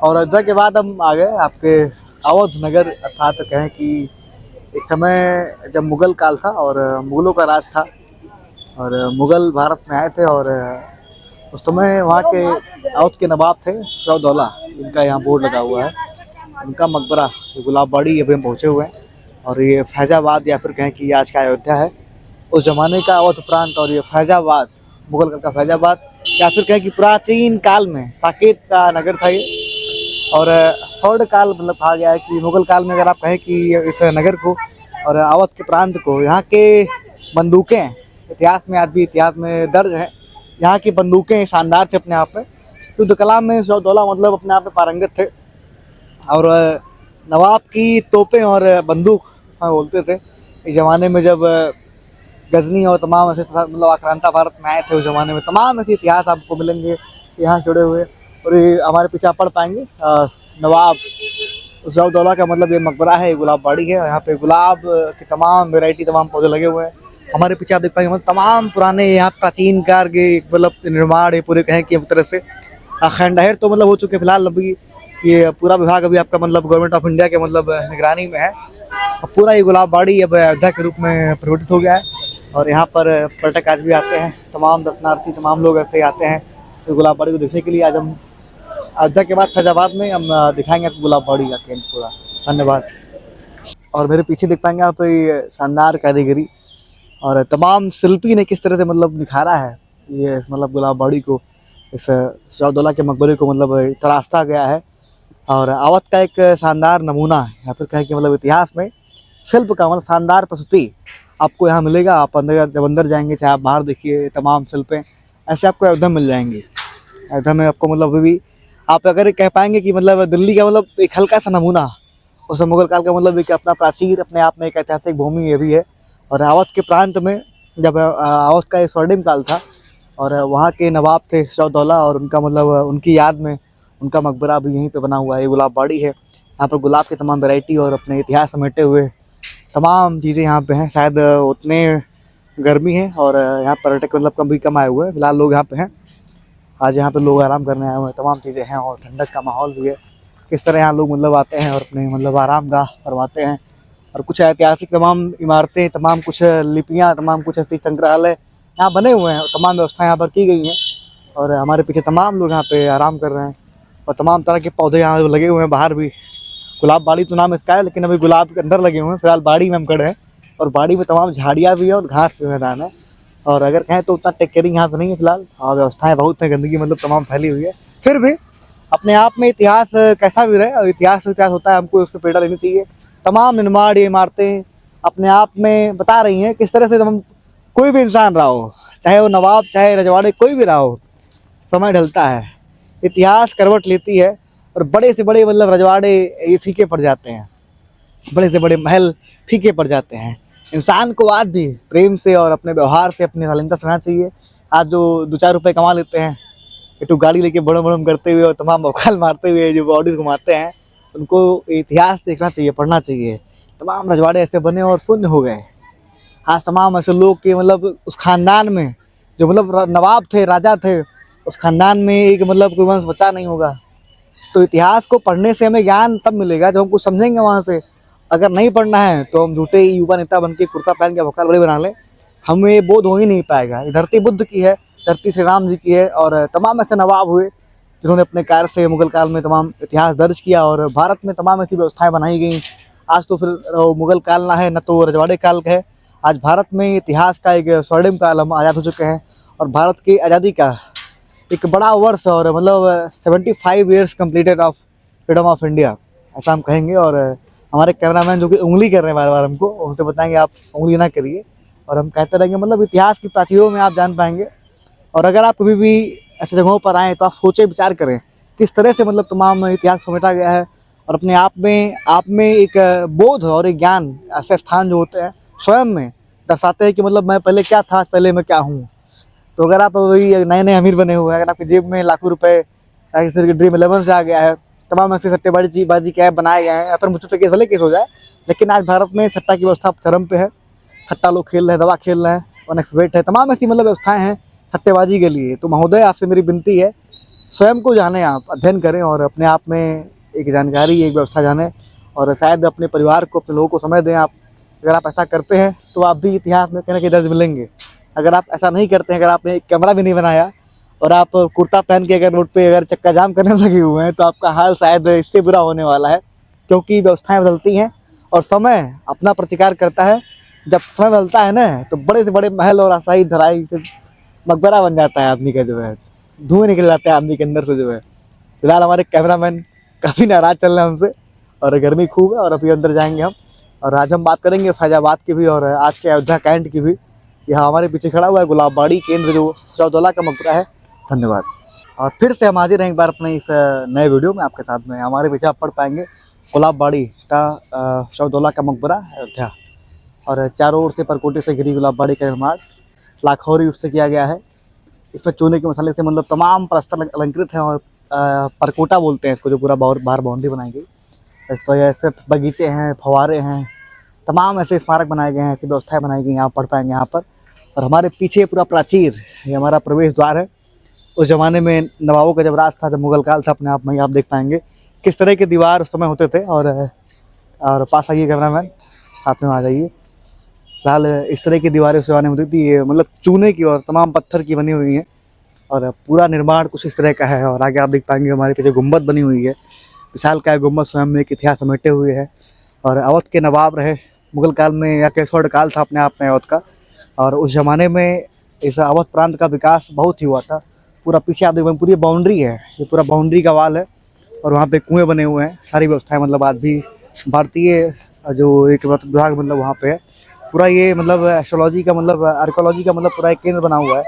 और अयोध्या के बाद हम आ गए आपके अवध नगर, अर्थात कहें कि एक समय जब मुगल काल था और मुगलों का राज था और मुगल भारत में आए थे। और उस समय वहाँ के अवध के नवाब थे शाहदौला, जिनका यहाँ बोर्ड लगा हुआ है, उनका मकबरा गुलाबबाड़ी अभी हम पहुँचे हुए हैं। और ये फैज़ाबाद या फिर कहें कि आज का अयोध्या है, उस ज़माने का अवध प्रांत। और ये फैज़ाबाद मुगल काल का फैज़ाबाद, या फिर कहें कि प्राचीन काल में साकेत का नगर था ये। और स्वर्ण काल मतलब कहा गया है कि मुगल काल में अगर आप कहें कि इस नगर को और अवध के प्रांत को, यहाँ के बंदूकें इतिहास में आज भी इतिहास में दर्ज हैं। यहाँ की बंदूकें शानदार थे अपने आप में। युद्ध कला में शाहदौला मतलब अपने आप में पारंगत थे। और नवाब की तोपें और बंदूक ऐसा बोलते थे इस ज़माने में, जब गजनी और तमाम ऐसे मतलब आक्रांता भारत में आए थे उस ज़माने में। तमाम ऐसे इतिहास आपको मिलेंगे यहाँ जुड़े हुए। और ये हमारे पीछे आप पढ़ पाएंगे नवाब शाहदौला का मतलब ये मकबरा है, ये गुलाबबाड़ी है। यहाँ पे गुलाब की तमाम वैरायटी, तमाम पौधे लगे हुए हैं। हमारे पीछे आप देख पाएंगे मतलब तमाम पुराने यहाँ प्राचीन काल के मतलब निर्माण है पूरे, कहें कि एक तरह से खंडहर तो मतलब हो चुके फिलहाल। अभी ये पूरा विभाग अभी आपका मतलब गवर्नमेंट ऑफ इंडिया के मतलब निगरानी में है। अब पूरा ये गुलाबबाड़ी अब अयोध्या के रूप में परिवर्तित हो गया है। और यहाँ पर पर्यटक आज भी आते हैं, तमाम दर्शनार्थी, तमाम लोग ऐसे आते हैं इस गुलाबबाड़ी को देखने के लिए। आज हम अयोध्या के बाद फैजाबाद में हम दिखाएंगे आपको गुलाबबाड़ी का केंद्र पूरा। धन्यवाद। और मेरे पीछे देख पाएंगे आप ये शानदार कारीगरी और तमाम शिल्पी ने किस तरह से मतलब निखारा है ये मतलब गुलाबबाड़ी को, इस शाहदौला के मकबरे को मतलब तराशा गया है। और अवध का एक शानदार नमूना है, या फिर कहें कि मतलब इतिहास में शिल्प का मतलब शानदार प्रस्तुति आपको यहाँ मिलेगा। आप अंदर जब अंदर जाएंगे, चाहे आप बाहर देखिए, तमाम शिल्पें ऐसे आपको अयोध्या में मिल जाएंगी। अयोध्या में आपको मतलब अभी भी आप अगर कह पाएंगे कि मतलब दिल्ली का मतलब एक हल्का सा नमूना, उस मुगल काल का मतलब एक अपना प्राचीन अपने आप में एक ऐतिहासिक भूमि ये भी है। और अवध के प्रांत में जब अवध का स्वर्णिम काल था और वहाँ के नवाब थे शाहदौला, और उनका मतलब उनकी याद में उनका मकबरा भी यहीं पे बना हुआ है, ये गुलाबबाड़ी है। यहाँ पर गुलाब की तमाम वैरायटी और अपने इतिहास समेटे हुए तमाम चीज़ें यहाँ पे हैं। शायद उतने गर्मी है और यहाँ पर्यटक मतलब कम भी कम आए हुए हैं, फिलहाल लोग यहाँ पे हैं। आज यहाँ पे लोग आराम करने आए हुए हैं, तमाम चीज़ें हैं और ठंडक का माहौल भी है। किस तरह यहाँ लोग मतलब आते हैं और अपने मतलब आराम गाह फरमाते हैं। और कुछ ऐतिहासिक तमाम इमारतें, तमाम कुछ लिपियाँ, तमाम कुछ ऐसी संग्रहालय यहाँ बने हुए हैं, तमाम व्यवस्थाएं यहाँ पर की गई हैं। और हमारे पीछे तमाम लोग यहाँ पे आराम कर रहे हैं और तमाम तरह के पौधे यहाँ लगे हुए हैं। बाहर भी गुलाबबाड़ी तो नाम इसका है, लेकिन अभी गुलाब के अंदर लगे हुए हैं। फिलहाल बाड़ी में हम खड़े हैं और बाड़ी में तमाम झाड़ियाँ भी है और घास भी मैदान है। और अगर कहें तो उतना टेक केयरिंग यहाँ पे नहीं है फिलहाल, और व्यवस्थाएं बहुत हैं, गंदगी मतलब तमाम फैली हुई है। फिर भी अपने आप में इतिहास कैसा भी रहे, और इतिहास होता है, हमको उससे प्रेरणा लेनी चाहिए। तमाम निर्माण, ये इमारतें अपने आप में बता रही हैं किस तरह से हम कोई भी इंसान रहा हो, चाहे वो नवाब, चाहे रजवाड़े, कोई भी रहा हो, समय ढलता है, इतिहास करवट लेती है और बड़े से बड़े मतलब रजवाड़े ये फीके पड़ जाते हैं, बड़े से बड़े महल फीके पड़ जाते हैं। इंसान को आज भी प्रेम से और अपने व्यवहार से अपनी शालीनता सुनना चाहिए। आज जो 2-4 रुपये कमा लेते हैं, एक गाड़ी लेके बड़म बड़म करते हुए और तमाम बौखाल मारते हुए जो बॉडी घुमाते हैं, उनको इतिहास देखना चाहिए, पढ़ना चाहिए। तमाम रजवाड़े ऐसे बने और शून्य हो गए। आज तमाम ऐसे लोग के मतलब उस खानदान में जो मतलब नवाब थे, राजा थे, उस खानदान में एक मतलब कोई वंश बचा नहीं होगा। तो इतिहास को पढ़ने से हमें ज्ञान तब मिलेगा जब हम कुछ समझेंगे वहाँ से। अगर नहीं पढ़ना है तो हम झूठे युवा नेता बन के कुर्ता पहन के भोकाल बड़े बना लें, हमें बोध हो ही नहीं पाएगा। ये धरती बुद्ध की है, धरती श्री राम जी की है। और तमाम ऐसे नवाब हुए जिन्होंने अपने कार्य से मुगल काल में तमाम इतिहास दर्ज किया और भारत में तमाम ऐसी व्यवस्थाएं बनाई गई। आज तो फिर मुगल काल ना है, न तो रजवाड़े काल का है। आज भारत में इतिहास का एक स्वर्णिम काल हम आज़ाद हो चुके हैं और भारत की आज़ादी का एक बड़ा वर्ष और मतलब 75 years completed of freedom of India, ऐसा हम कहेंगे। और हमारे कैमरामैन जो कि उंगली कर रहे हैं बार बार हमको, उनसे बताएंगे आप उंगली ना करिए, और हम कहते रहेंगे मतलब इतिहास की प्राचीरों में आप जान पाएंगे। और अगर आप कभी भी ऐसे जगहों पर आएँ तो आप सोचे विचार करें किस तरह से मतलब तमाम इतिहास समेटा गया है। और अपने आप में एक बोध और एक ज्ञान, ऐसे स्थान जो होते हैं स्वयं में दर्शाते हैं कि मतलब मैं पहले क्या था, पहले मैं क्या हूँ। तो अगर आप वही नए नए अमीर बने हुए हैं, अगर आपकी जेब में लाखों रुपए ड्रीम 11 से आ गया है, तमाम ऐसे सट्टेबाजी के ऐप बनाए गए हैं, या फिर मुझ पर केस भले केस हो जाए, लेकिन आज भारत में सट्टा की व्यवस्था चरम पे है। सट्टा लोग खेल रहे हैं, दवा खेल रहे हैं, 1xBet है, तमाम ऐसी मतलब व्यवस्थाएं हैं सट्टेबाजी के लिए। तो महोदय आपसे मेरी विनती है, स्वयं को जानें, आप अध्ययन करें और अपने आप में एक जानकारी, एक व्यवस्था जानें और शायद अपने परिवार को, अपने लोगों को समय दें आप। अगर आप ऐसा करते हैं तो आप भी इतिहास में कहीं न कहीं दर्ज मिलेंगे। अगर आप ऐसा नहीं करते हैं, अगर आपने एक कैमरा भी नहीं बनाया और आप कुर्ता पहन के अगर रोड पे अगर चक्का जाम करने लगे हुए हैं, तो आपका हाल शायद इससे बुरा होने वाला है, क्योंकि व्यवस्थाएँ बदलती हैं और समय अपना प्रतिकार करता है। जब समय बदलता है ना, तो बड़े से बड़े महल और आशाई धराई से मकबरा बन जाता है आदमी का, जो है धुएँ निकल जाते हैं आदमी के अंदर से, जो है। फिलहाल हमारे कैमरामैन काफ़ी नाराज़ चल रहे हैं हमसे और गर्मी खूब है और अभी अंदर जाएंगे हम। और आज हम बात करेंगे फैजाबाद की भी और आज के अयोध्या कैंट की भी। यहाँ हमारे पीछे खड़ा हुआ है गुलाबबाड़ी केंद्र, जो शाहदौला का मकबरा है। धन्यवाद। और फिर से हम हाजिर हैं एक बार अपने इस नए वीडियो में आपके साथ में। हमारे पीछे आप पढ़ पाएंगे गुलाबबाड़ी का शाहदौला का मकबरा अयोध्या, और चारों ओर से परकोटे से घिरी गुलाबबाड़ी का निर्माण लाखौरी उससे किया गया है। इसमें चूने के मसाले से मतलब तमाम प्रस्तर अलंकृत हैं और परकोटा बोलते हैं इसको, जो पूरा बाहर बाउंड्री बनाई गई। इस पर ऐसे बगीचे हैं, फव्वारे हैं, तमाम ऐसे स्मारक बनाए गए हैं, ऐसी व्यवस्थाएं बनाई गई, यहाँ पढ़ पाएंगे यहाँ पर। और हमारे पीछे पूरा प्राचीर, ये हमारा प्रवेश द्वार है। उस ज़माने में नवाबों का जब राज था, जब मुगल काल था, अपने आप में आप देख पाएंगे किस तरह के दीवार उस समय होते थे। और पास आइए कैमरामैन, साथ में आ जाइए। फिलहाल इस तरह की दीवारें उस ज़माने में होती थी, ये मतलब चूने की और तमाम पत्थर की बनी हुई हैं और पूरा निर्माण कुछ इस तरह का है। और आगे आप देख पाएंगे हमारे पीछे गुम्बद बनी हुई है, विशाल का गुम्बद स्वयं में एक इतिहास समेटे हुए है। और अवध के नवाब रहे मुगल काल में, या के स्वर्ण काल था अपने आप में अवध का, और उस ज़माने में इस अवध प्रांत का विकास बहुत ही हुआ था। पूरा पीछे आप देख पाएंगे पूरी बाउंड्री है, ये पूरा बाउंड्री का वाल है और वहाँ पे कुएँ बने हुए हैं। सारी व्यवस्थाएँ मतलब आज भी भारतीय जो एक विभाग मतलब वहाँ पे है। पूरा ये मतलब एस्ट्रोलॉजी का मतलब आर्कोलॉजी का मतलब पूरा एक केंद्र बना हुआ है।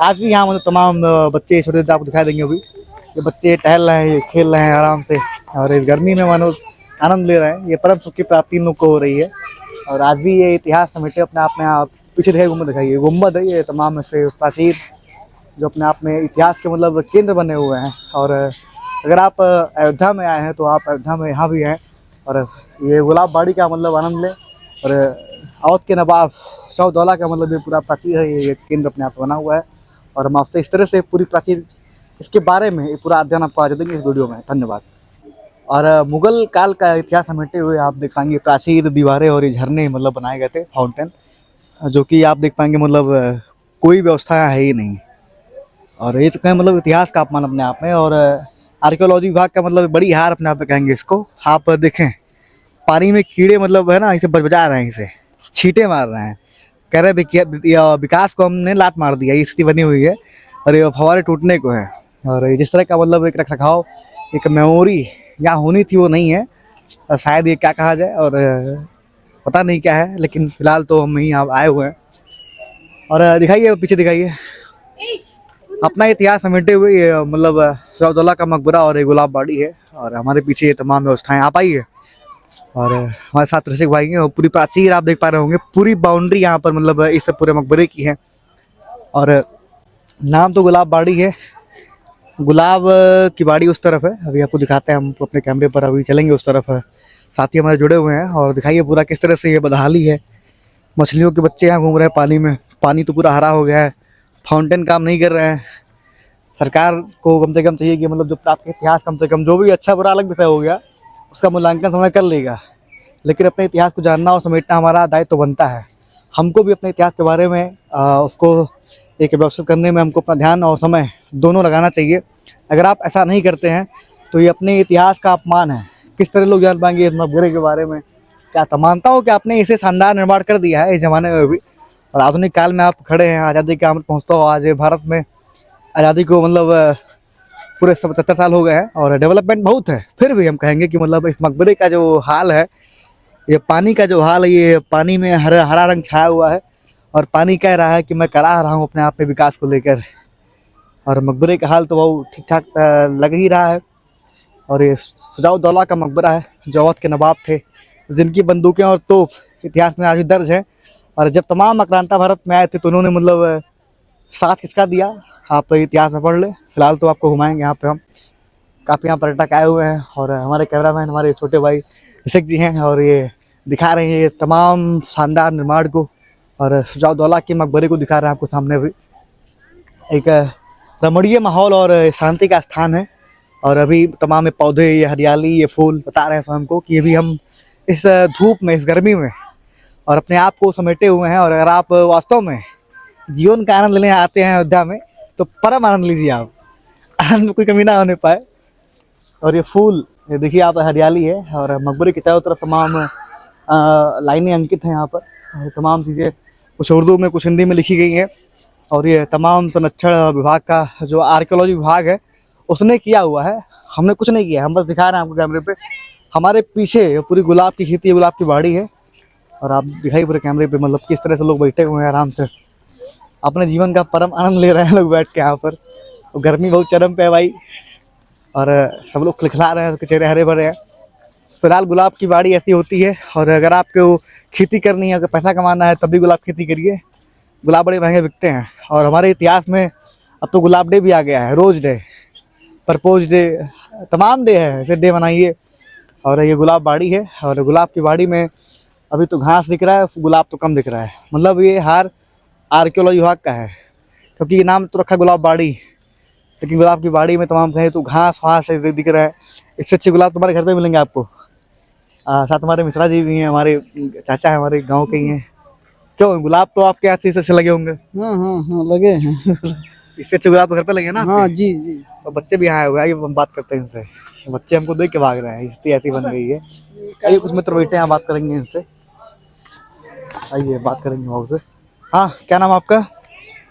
आज भी यहाँ मतलब तमाम बच्चे छोटे आपको दिखाई देंगे। अभी ये बच्चे टहल रहे हैं, ये खेल रहे हैं आराम से और इस गर्मी में मानो आनंद ले रहे हैं। ये परम सुख की प्राप्ति इन लोग को हो रही है। और आज भी ये इतिहास समेटे अपने आप में। आप पीछे दिखाई गुम्बद दिखाइए, गुम्बद है ये तमाम ऐसे प्राचीन, जो अपने आप में इतिहास के मतलब केंद्र बने हुए हैं। और अगर आप अयोध्या में आए हैं तो आप अयोध्या में यहाँ भी हैं और ये गुलाबबाड़ी का मतलब आनंद लें। और अवध के नवाब शाहदौला का मतलब ये पूरा प्राचीर है, ये केंद्र अपने आप बना हुआ है। और हम आपसे इस तरह से पूरी प्राचीर इसके बारे में पूरा अध्ययन आपको आज देंगे इस वीडियो में। धन्यवाद। और मुगल काल का इतिहास समेटे हुए आप देख पाएंगे प्राचीर दीवारें और ये झरने मतलब बनाए गए थे, फाउंटेन, जो कि आप देख पाएंगे मतलब कोई व्यवस्था है ही नहीं। और ये तो कहें मतलब इतिहास का अपमान अपने आप में। और आर्कियोलॉजी विभाग का मतलब बड़ी हार अपने आप में कहेंगे इसको। आप देखें पानी में कीड़े मतलब है ना, इसे बजा रहे हैं, इसे छींटे मार रहे हैं, कह रहे हैं विकास को हमने लात मार दिया, ये स्थिति बनी हुई है और ये फव्वारे टूटने को है। और जिस तरह का मतलब एक रख रखाव, एक मेमोरी यहाँ होनी थी वो नहीं है। शायद ये क्या कहा जाए और पता नहीं क्या है, लेकिन फिलहाल तो हम यहीं आए हुए हैं। और दिखाइए पीछे दिखाइए अपना इतिहास समेटे हुए ये मतलब शाहदौला का मकबरा और ये गुलाबबाड़ी है। और हमारे पीछे ये तमाम व्यवस्थाएं आप आइए और हमारे साथ रसिक भाई हैं। और पूरी प्राचीर आप देख पा रहे होंगे, पूरी बाउंड्री यहाँ पर मतलब इस पूरे मकबरे की है। और नाम तो गुलाबबाड़ी है, गुलाब की बाड़ी उस तरफ है। अभी आपको दिखाते हैं हम अपने कैमरे पर, अभी चलेंगे उस तरफ। साथी हमारे जुड़े हुए हैं और दिखाइए पूरा किस तरह से ये बदहाली है। मछलियों के बच्चे यहाँ घूम रहे हैं पानी में, पानी तो पूरा हरा हो गया है, फाउंटेन काम नहीं कर रहे हैं। सरकार को कम से कम चाहिए कि मतलब जो प्राप्त इतिहास, कम से कम जो भी अच्छा बुरा अलग विषय हो गया उसका मूल्यांकन समय कर लेगा, लेकिन अपने इतिहास को जानना और समेटना हमारा दायित्व बनता है। हमको भी अपने इतिहास के बारे में उसको एक व्यवस्थित करने में हमको अपना ध्यान और समय दोनों लगाना चाहिए। अगर आप ऐसा नहीं करते हैं तो ये अपने इतिहास का अपमान है। किस तरह लोग जान पाएंगे इस मकबरे के बारे में? क्या मानता हूँ कि आपने इसे शानदार निर्माण कर दिया है इस ज़माने में भी, और आधुनिक काल में आप खड़े हैं, आज़ादी का अमृत पहुँचता हो। आज भारत में आज़ादी को मतलब पूरे 75 साल हो गए हैं और डेवलपमेंट बहुत है, फिर भी हम कहेंगे कि मतलब इस मकबरे का जो हाल है, ये पानी का जो हाल है, ये पानी में हरा रंग छाया हुआ है और पानी कह रहा है कि मैं करा रहा हूँ अपने आप में विकास को लेकर। और मकबरे का हाल तो बहुत ठीक ठाक लग ही रहा है। और ये शाहदौला का मकबरा है, जो अवध के नवाब थे, जिनकी बंदूकें और तोप इतिहास में आज भी दर्ज है। और जब तमाम आक्रांता भारत में आए थे तो उन्होंने मतलब साथ खिसका दिया। आप इतिहास में पढ़ लें। फिलहाल तो आपको घुमाएंगे यहाँ पे हम, काफ़ी यहाँ पर्यटक आए हुए हैं और हमारे कैमरामैन हमारे छोटे भाई ऋषिक जी हैं और ये दिखा रहे हैं ये तमाम शानदार निर्माण को। और शाहदौला के मकबरे को दिखा रहे हैं आपको सामने भी। एक रमणीय माहौल और शांति का स्थान है। और अभी तमाम ये पौधे, ये हरियाली, ये फूल बता रहे हैं स्वयं को कि अभी हम इस धूप में, इस गर्मी में और अपने आप को समेटे हुए हैं। और अगर आप वास्तव में जीवन का आनंद लेने आते हैं अयोध्या में तो परम आनंद लीजिए आप, आनंद में कोई कमी ना होने पाए। और ये फूल, ये देखिए आप, हरियाली है और मकबरे के चारों तरफ तमाम लाइनें अंकित हैं यहाँ पर। और तमाम चीज़ें कुछ उर्दू में, कुछ हिंदी में लिखी गई हैं। और ये तमाम संरक्षण विभाग का जो आर्कियोलॉजी विभाग है उसने किया हुआ है, हमने कुछ नहीं किया, हम बस दिखा रहे हैं आपको कैमरे पे। हमारे पीछे पूरी गुलाब की खेती है, गुलाब की बाड़ी है। और आप दिखाइए पूरे कैमरे पे मतलब किस तरह से लोग बैठे हुए हैं, आराम से अपने जीवन का परम आनंद ले रहे हैं लोग बैठ के यहाँ पर। तो गर्मी बहुत चरम पे है भाई और सब लोग खिलखिला रहे हैं, चेहरे हरे भरे हैं। फिलहाल गुलाब की बाड़ी ऐसी होती है। और अगर आपको खेती करनी है, अगर पैसा कमाना है तब भी गुलाब खेती करिए, गुलाब बड़े महंगे बिकते हैं। और हमारे इतिहास में अब तो गुलाब डे भी आ गया है, रोज डे, प्रपोज डे, तमाम डे है, ऐसे डे बनाइए। और ये गुलाब बाड़ी है और गुलाब की बाड़ी में अभी तो घास दिख रहा है, गुलाब तो कम दिख रहा है। मतलब ये हार आर्कियोलॉजी विभाग का है, क्योंकि ये नाम तो रखा गुलाब बाड़ी, लेकिन गुलाब की बाड़ी में तमाम कहीं तो घास वास दिख रहा है। इससे अच्छे गुलाब तुम्हारे घर पे मिलेंगे आपको। साथ हमारे मिश्रा जी भी हैं, हमारे चाचा है, हमारे गाँव के ही हैं। क्यों, गुलाब तो आपके यहाँ से अच्छे लगे होंगे? हाँ लगे हैं। इससे अच्छे गुलाब तो घर पे लगे ना? हाँ जी जी। तो बच्चे भी यहाँ आए हुए हैं, हम बात करते हैं इनसे। बच्चे हमको देख के भाग रहे हैं, स्थिति ऐसी बन गई है। आइए कुछ मित्र बैठे हैं, बात करेंगे इनसे। आइए बात करेंगे भाव से। हाँ, क्या नाम आपका?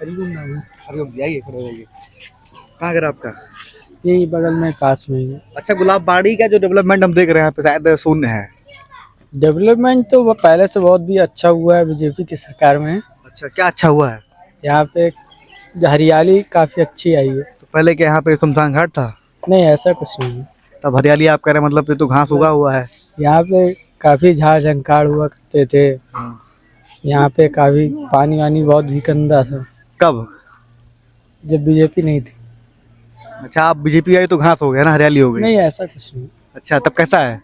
हरिओम नाम है। हरिओम जी, आइए खड़े हो जाइए। कहाँ घर आपका? यही बगल में, पास में ही है। अच्छा, गुलाब बाड़ी का जो डेवलपमेंट हम देख रहे हैं यहाँ पे शायद शून्य है। डेवलपमेंट तो वो पहले से बहुत भी अच्छा हुआ है, बीजेपी की सरकार में। अच्छा, क्या अच्छा हुआ है? यहाँ पे हरियाली काफी अच्छी आई है। तो पहले क्या यहाँ पे शमशान घाट था? नहीं, ऐसा कुछ नहीं है। तब हरियाली आप कह रहे हैं, मतलब ये तो घास उगा हुआ है। यहाँ पे काफी झाड़ झंकाड़ हुआ करते थे। यहाँ पे काफी पानी वानी बहुत ही गंदा था। कब? जब बीजेपी नहीं थी। अच्छा, आप बीजेपी आई तो घास हो गया ना, हरियाली हो गई? नहीं, ऐसा कुछ नहीं। अच्छा, तब कैसा है?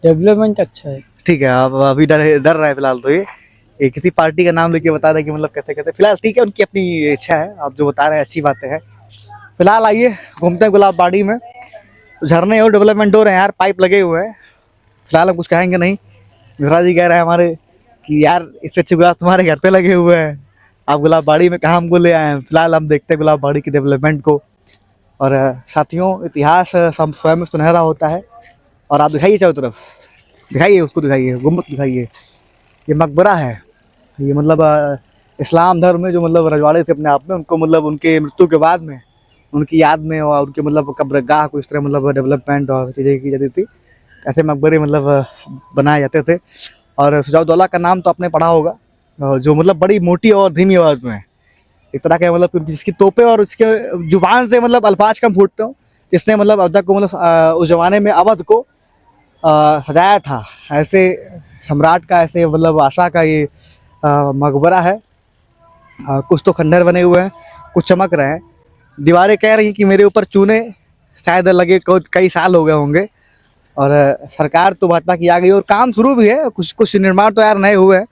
डेवलपमेंट अच्छा है। ठीक है, आप अभी डर रहे हैं फिलहाल तो ये किसी पार्टी का नाम लेके बता रहे हैं कि मतलब कैसे कैसे। फिलहाल ठीक है, उनकी अपनी इच्छा है, आप जो बता रहे हैं अच्छी बातें हैं। फिलहाल आइए घूमते हैं गुलाब बाड़ी में। झरने और डेवलपमेंट हो रहे हैं यार, पाइप लगे हुए हैं। फिलहाल हम कुछ कहेंगे नहीं। मिश्रा जी कह रहे हैं हमारे कि यार इससे अच्छे गुलाब तुम्हारे घर पे लगे हुए हैं, आप गुलाब बाड़ी में कहाँ हमको ले आए हैं। फिलहाल हम देखते हैं गुलाब बाड़ी की डेवलपमेंट को। और साथियों, इतिहास स्वयं में सुनहरा होता है। और आप दिखाइए चारों तरफ, दिखाइए उसको, दिखाइए गुम्बद, दिखाइए। ये मकबरा है, ये मतलब इस्लाम धर्म में जो मतलब रजवाड़े थे अपने आप में, उनको मतलब उनके मृत्यु के बाद में उनकी याद में और उनके मतलब कब्रगाह को इस तरह मतलब डेवलपमेंट और चीज़ें की जाती थी। ऐसे मकबरे मतलब बनाए जाते थे। और सुजाउद्दौला का नाम तो आपने पढ़ा होगा, जो मतलब बड़ी मोटी और धीमी आवाज़ में, एक तरह के मतलब जिसकी तोपे और उसके जुबान से मतलब अल्फाज कम फूटते हो, जिसने मतलब अवध को मतलब उस जमाने में अवध को सजाया था। ऐसे सम्राट का, ऐसे मतलब आशा का ये मकबरा है। कुछ तो खंडर बने हुए हैं, कुछ चमक रहे हैं। दीवारें कह रही कि मेरे ऊपर चूने शायद लगे, कई साल हो गए होंगे। और सरकार तो भाजपा की आ गई और काम शुरू भी है, कुछ कुछ निर्माण तो यार नए हुए हैं,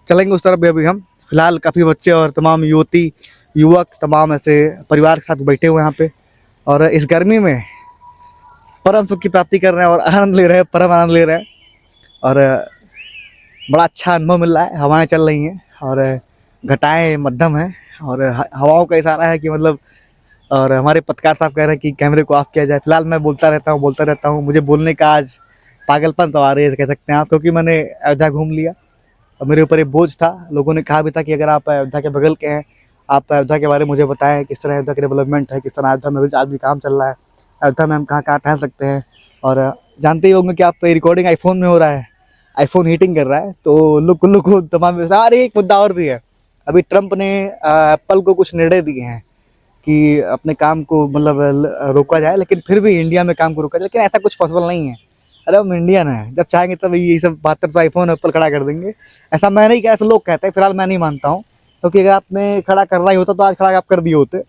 चलेंगे उस तरफ भी अभी हम। फिलहाल काफ़ी बच्चे और तमाम युवती युवक तमाम ऐसे परिवार के साथ बैठे हुए हैं यहाँ पे। और इस गर्मी में परम सुख की प्राप्ति कर रहे हैं और आनंद ले रहे हैं, परम आनंद ले रहे हैं। और बड़ा अच्छा अनुभव मिल रहा है। हवाएं चल रही हैं और घटाएं मध्यम है और हवाओं का इशारा है कि मतलब। और हमारे पत्रकार साहब कह रहे हैं कि कैमरे को ऑफ किया जाए। फिलहाल मैं बोलता रहता हूँ। मुझे बोलने का आज पागलपन सवार है कह सकते हैं आप, क्योंकि मैंने अयोध्या घूम लिया और मेरे ऊपर एक बोझ था। लोगों ने कहा भी था कि अगर आप अयोध्या के बगल के हैं, आप अयोध्या के बारे में मुझे बताएं, किस तरह अयोध्या की डेवलपमेंट है, किस तरह अयोध्या में आज भी काम चल रहा है, अयोध्या में हम कहाँ कहाँ टहल सकते हैं। और जानते ही होंगे कि आप रिकॉर्डिंग आईफोन में हो रहा है, आईफोन हीटिंग कर रहा है, तो लुक तमाम सारे। एक मुद्दा और भी है, अभी ट्रंप ने एप्पल को कुछ निर्णय दिए हैं कि अपने काम को मतलब रोका जाए, लेकिन फिर भी इंडिया में काम को रोका जाए। लेकिन ऐसा कुछ पॉसिबल नहीं है। अरे हम इंडियन है, जब चाहेंगे तब ये सब 72 आईफोन एप्पल खड़ा कर देंगे। ऐसा मैं नहीं कहा, ऐसे लोग कहते हैं। फिलहाल मैं नहीं मानता हूँ, क्योंकि अगर आपने खड़ा करना ही होता तो आज खड़ा आप कर दिए होते।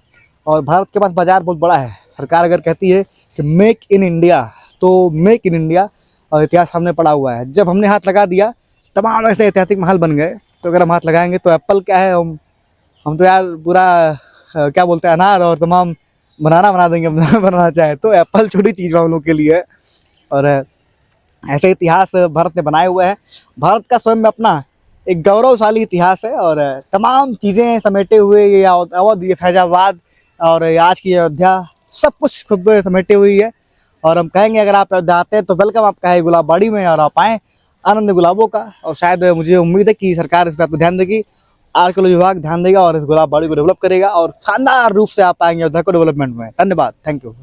और भारत के पास बाजार बहुत बड़ा है। सरकार अगर कहती है कि मेक इन इंडिया, तो मेक इन इंडिया। और इतिहास सामने पड़ा हुआ है, जब हमने हाथ लगा दिया तमाम ऐसे ऐतिहासिक महल बन गए। तो अगर हम हाथ लगाएंगे तो एप्पल क्या है, हम तो यार पूरा क्या बोलते हैं, अनार और तमाम बनाना बना देंगे बनाना चाहे तो। एप्पल छोटी चीज़ हम लोग के लिए है। और ऐसे इतिहास भारत ने बनाए हुए हैं। भारत का स्वयं में अपना एक गौरवशाली इतिहास है और तमाम चीज़ें समेटे हुए ये अवध, ये फैजाबाद और ये आज की अयोध्या, सब कुछ खुद में समेटे हुई है। और हम कहेंगे अगर आप अयोध्या आते हैं तो वेलकम आपका है गुलाबबाड़ी में, और आप आएँ आनंद गुलाबों का। और शायद मुझे उम्मीद है कि सरकार इस बात पर ध्यान देगी, आर्कियोलॉजी विभाग ध्यान देगा और इस गुलाबबाड़ी को डेवलप करेगा और शानदार रूप से आप आएंगे अयोध्या को डेवलपमेंट में। धन्यवाद, थैंक यू।